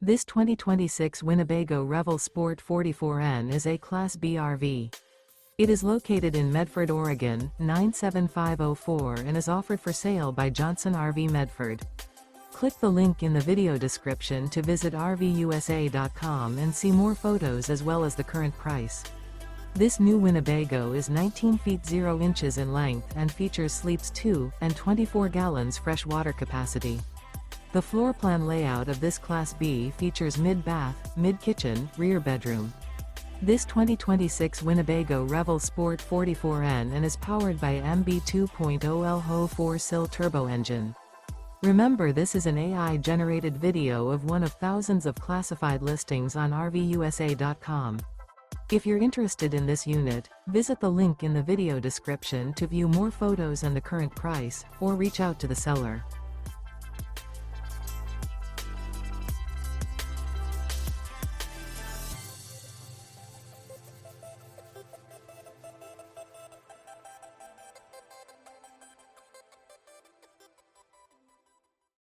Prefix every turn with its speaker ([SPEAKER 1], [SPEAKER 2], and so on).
[SPEAKER 1] This 2026 Winnebago Revel Sport 44N is a Class B RV. It is located in Medford, Oregon, 97504 and is offered for sale by Johnson RV Medford. Click the link in the video description to visit RVUSA.com and see more photos as well as the current price. This new Winnebago is 19 feet 0 inches in length and features sleeps 2 and 24 gallons fresh water capacity. The floor plan layout of this Class B features mid-bath, mid-kitchen, rear bedroom. This 2026 Winnebago Revel Sport 44N and is powered by MB 2.0 LHO 4-cylinder turbo engine. Remember, this is an AI-generated video of one of thousands of classified listings on RVUSA.com. If you're interested in this unit, visit the link in the video description to view more photos and the current price, or reach out to the seller.